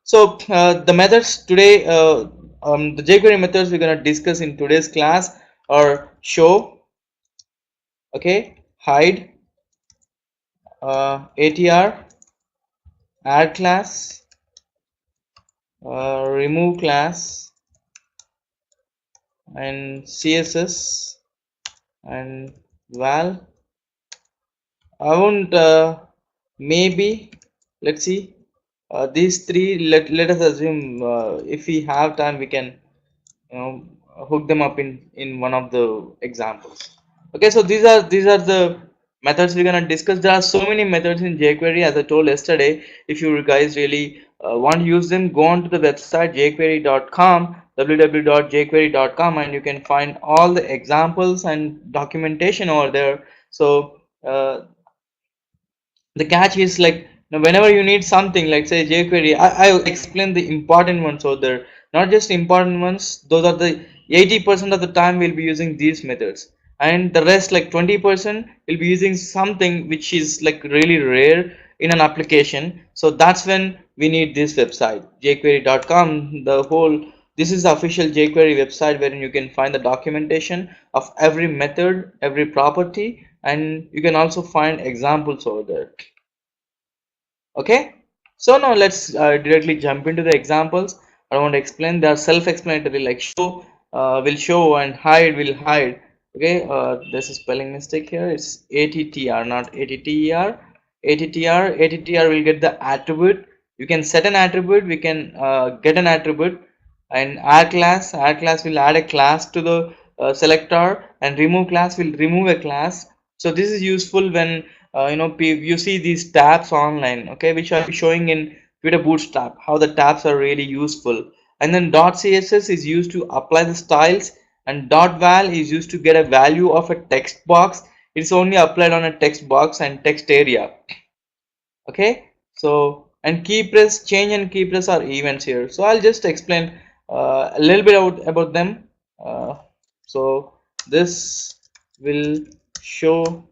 So the methods today, the jQuery methods we're gonna discuss in today's class are show, okay, hide, ATR, add class, remove class, and CSS and val. I won't. Maybe let's see. These three. Let us assume if we have time, we can you know hook them up in one of the examples. Okay, so these are the methods we're gonna discuss. There are so many methods in jQuery, as I told yesterday. If you guys really want to use them, go on to the website jQuery.com, www.jQuery.com, and you can find all the examples and documentation over there. So the catch is like now whenever you need something like say jQuery, I explain the important ones over there, not just important ones. Those are the 80% of the time we'll be using these methods, and the rest like 20% will be using something which is like really rare in an application. So that's when we need this website jQuery.com. The whole this is the official jQuery website wherein you can find the documentation of every method, every property, and you can also find examples over there. Okay, so now let's directly jump into the examples. I want to explain. They are self-explanatory, like show will show and hide will hide. Okay, there's a spelling mistake here. It's ATTR, not ATTER. ATTR will get the attribute. You can set an attribute, we can get an attribute, and add class will add a class to the selector, and remove class will remove a class. So this is useful when you see these tabs online, okay, which I'll be showing in Twitter Bootstrap, how the tabs are really useful. And then .css is used to apply the styles, and .val is used to get a value of a text box. It's only applied on a text box and text area. Okay, so and key press change and key press are events here. So I'll just explain a little bit about them. uh, so this will show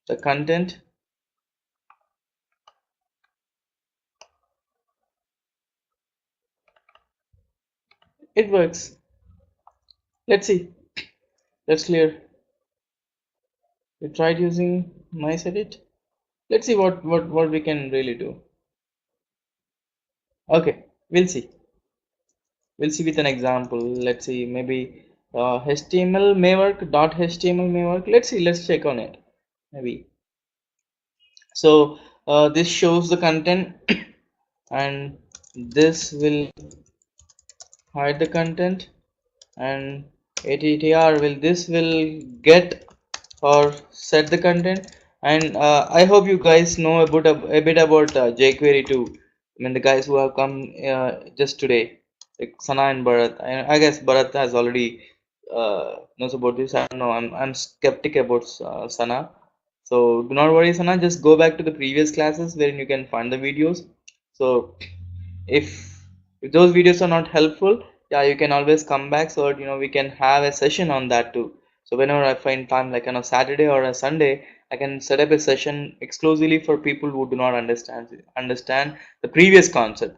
the content. It works. Let's see. That's clear. We tried using nice edit. Let's see what we can really do. Okay, we'll see with an example. Let's see, maybe HTML may work, .html may work. Let's see, let's check on it. Maybe. So this shows the content and this will hide the content, and attr will this will get or set the content. And I hope you guys know about a bit about jQuery too. I mean the guys who have come just today, like Sana and Bharat. I guess Bharat has already knows about this. I don't know, I'm skeptic about Sana. So do not worry, Sana, just go back to the previous classes wherein you can find the videos. So if those videos are not helpful, yeah, you can always come back so that we can have a session on that too. So whenever I find time, like on a Saturday or a Sunday, I can set up a session exclusively for people who do not understand the previous concept.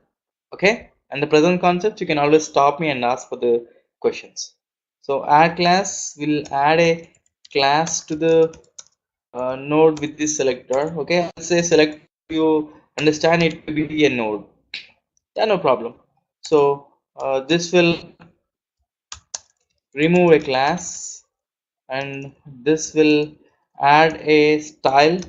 Okay, and the present concept you can always stop me and ask for the questions. So add class will add a class to the node with this selector. Okay, I'll say select, you understand it to be a node. Yeah, no problem. So this will remove a class, and this will add a style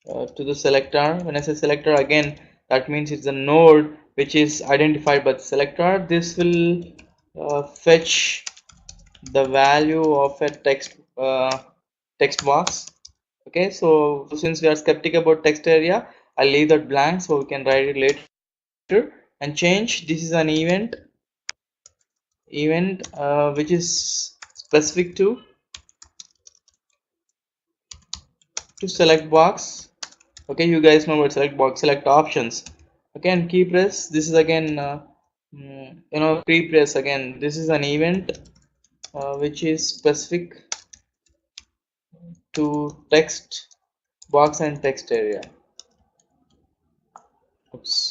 to the selector. When I say selector, again, that means it's a node which is identified by the selector. This will fetch the value of a text box. Okay, so since we are skeptic about text area, I'll leave that blank so we can write it later. And change, this is an event which is specific to select box. Okay, you guys know what select box, select options. Okay, and key press, this is again key press, again this is an event which is specific to text box and text area. Oops.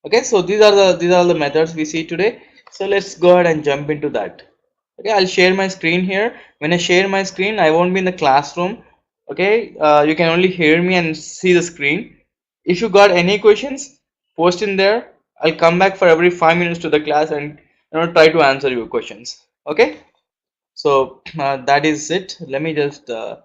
Okay, so these are the methods we see today. So let's go ahead and jump into that. Okay, I'll share my screen here. When I share my screen, I won't be in the classroom. Okay, you can only hear me and see the screen. If you got any questions, post in there. I'll come back for every 5 minutes to the class and try to answer your questions. Okay, so that is it. Let me just uh,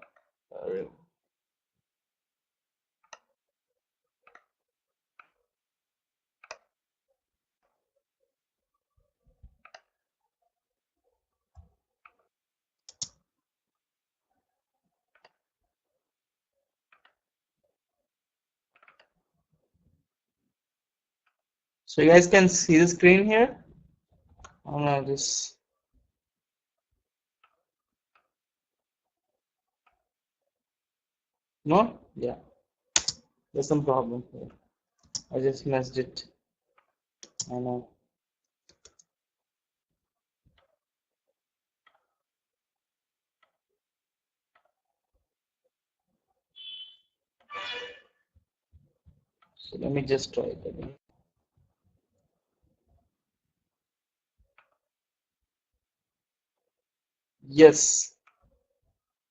so you guys can see the screen here. This no, yeah, there's some problem here. I just messed it. I know. So let me just try it again. Yes,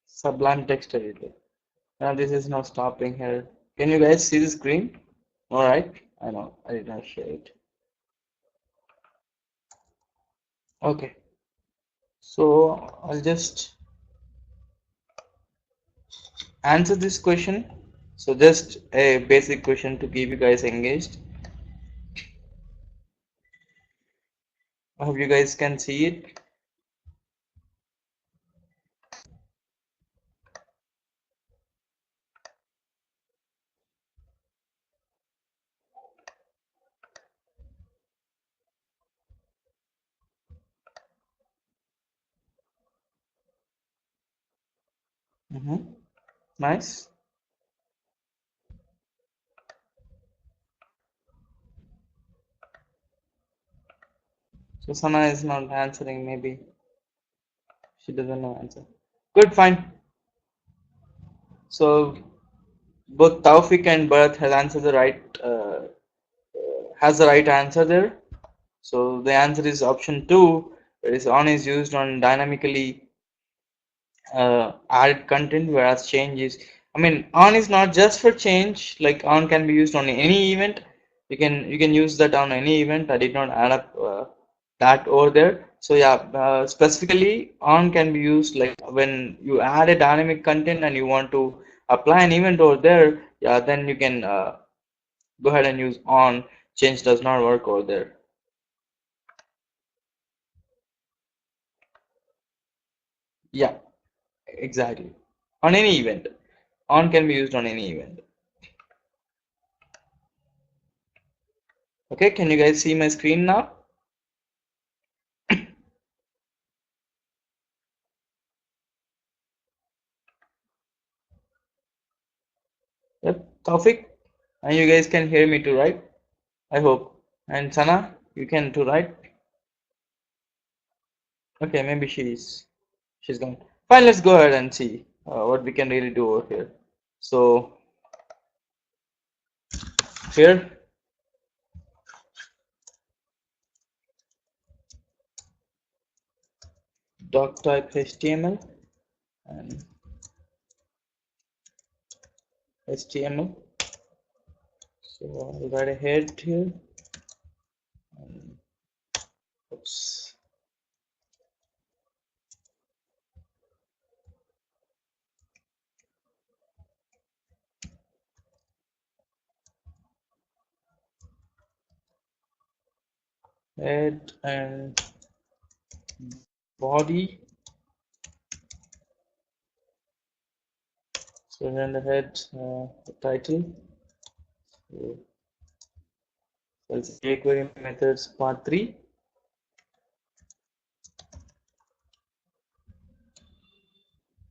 Sublime text editor. Now this is now stopping here. Can you guys see the screen? All right. I know I did not share it. Okay. So I'll just answer this question. So just a basic question to keep you guys engaged. I hope you guys can see it. Nice. So Sana is not answering. Maybe she doesn't know answer. Good, fine. So both Taufik and Bharat has the right answer there. So the answer is option 2. That is on is used on dynamically added content, whereas change is, I mean, on is not just for change. Like on can be used on any event. You can use that on any event. I did not add up that over there. So yeah, specifically on can be used like when you add a dynamic content and you want to apply an event over there. Yeah, then you can go ahead and use on. Change does not work over there. Yeah, exactly. On any event. On can be used on any event. Okay, can you guys see my screen now? Yep, Taufik, and you guys can hear me too, right? I hope. And Sana, you can too, right? Okay, maybe she's gone. Fine, let's go ahead and see what we can really do over here. So here, doc type HTML and HTML. So I'll write a head here. And, oops. Head and body. So then the head, the title. So that's jQuery methods part 3.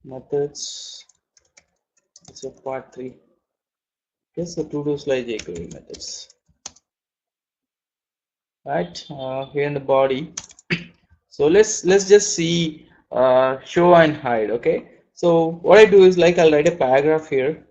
Methods. So part 3. Okay, so Tutoslive jQuery methods. Right, here in the body. So let's just see show and hide. Okay, so what I do is like I'll write a paragraph here.